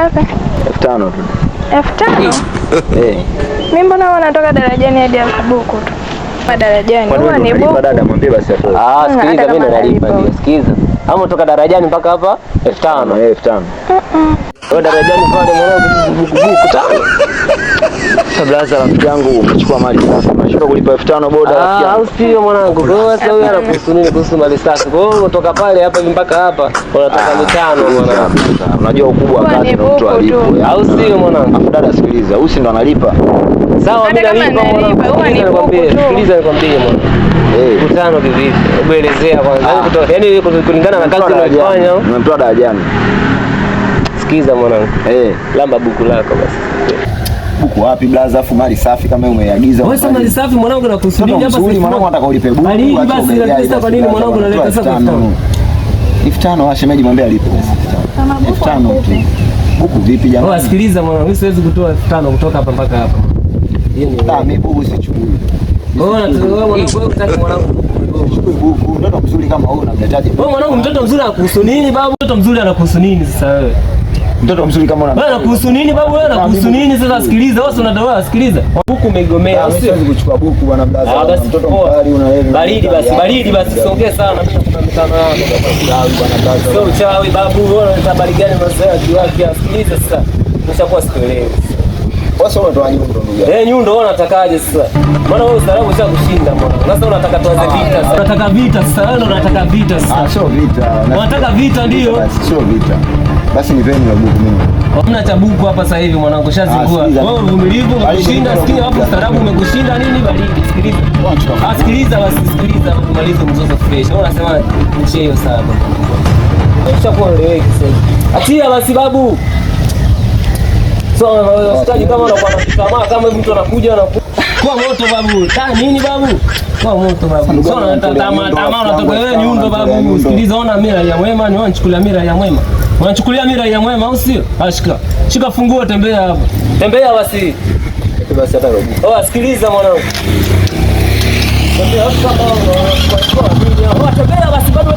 ngapi? 5,000 tu. 5,000? Mimi mbona wanatoka darajani hadi buku tu. Darajani. Huwa ni buku. Dada mwambie basi atoe. Sikiliza mimi ndo nalipa ndio. Sikiliza. Ama kutoka darajani mpaka hapa 5,000. 5,000. Wewe darajani pale mwanangu buku tano. Blaza rafiki yangu umechukua mali safi. Unashuka kulipa 5,000 boda rafiki yangu. Au sio mwanangu? Kwa hiyo sasa wewe anakuhusu nini kuhusu mali safi? Kwa hiyo kutoka pale hapa mpaka hapa unataka 5,000 mwanangu. Unajua ukubwa wa kazi na mtu alipo. Au sio mwanangu? Afu dada sikiliza, huyu si ndo analipa. Sawa mimi nalipa mwanangu. Sikiliza nikwambie mwanangu. 5,000 kivipi? Uelezea kwanza. Yaani kulingana na kazi unayofanya. Umemtoa darajani. Sikiza mwanangu. Lamba buku lako basi. Buku wapi blaza, afu mali safi kama umeagiza. Wewe sasa mali safi mwanangu nakusudia hapa sasa. Mwanangu nataka ulipe buku. Bali basi lakini kwa nini mwanangu unaleta sasa 5,000? 5,000 shemeji mwambie alipe basi 5,000 tu. Buku vipi jamani? Wewe sikiliza mwanangu, mimi siwezi kutoa 5,000 kutoka hapa mpaka hapa. Mimi buku sichukui. Wewe unataka mwanangu chukue buku. Mtoto mzuri kama wewe unamletaje? Wewe mwanangu mtoto mzuri anakuhusu nini babu? Mtoto mzuri anakuhusu nini sasa wewe? Mtoto mzuri kama wewe anakuhusu nini babu? Wewe anakuhusu nini sasa? Sikiliza, wewe unataka sikiliza. Buku umeigomea au sio? Kuchukua buku bwana blaza. Mtoto mkali unaelewa. Baridi basi songea sana. Mimi nakuna mitano yako bwana blaza. Sio uchawi babu, wewe unataka habari gani mazoea kiwake? Sikiliza sasa. Ushakuwa sikuelewi. Wewe sio unatoa nyundo ndugu yangu. Nyundo wewe unatakaje sasa? Maana wewe ustaarabu ushakushinda mbona. Sasa unataka tuanze vita sasa. Unataka vita sasa, wewe unataka vita sasa. Sio vita. Unataka vita ndio. Sio vita. Basi nipeni la buku mimi. Hamna cha buku hapa sasa hivi mwanangu, shazingua. Wewe uvumilivu umekushinda, sikia hapo ustaarabu umekushinda nini baridi. Sikiliza. Sikiliza basi, sikiliza umalize mzozo fresh. Wewe unasema nchi hiyo sana. Ushakuwa eleweki sasa. Achia basi babu. So ustadi kama unakuwa na kama mtu anakuja na kwa moto babu. Nini babu? Kwa moto babu. So unataka unataka wewe nyundo babu. Sikiliza, ona mira ya mwema, ni wanachukulia mira ya mwema. Wanachukulia mira ya mwema au sio? Ashika. Shika funguo, tembea hapo. Tembea basi. Basi hata robo. Sikiliza mwanangu. Tembea hapo kama tembea basi bado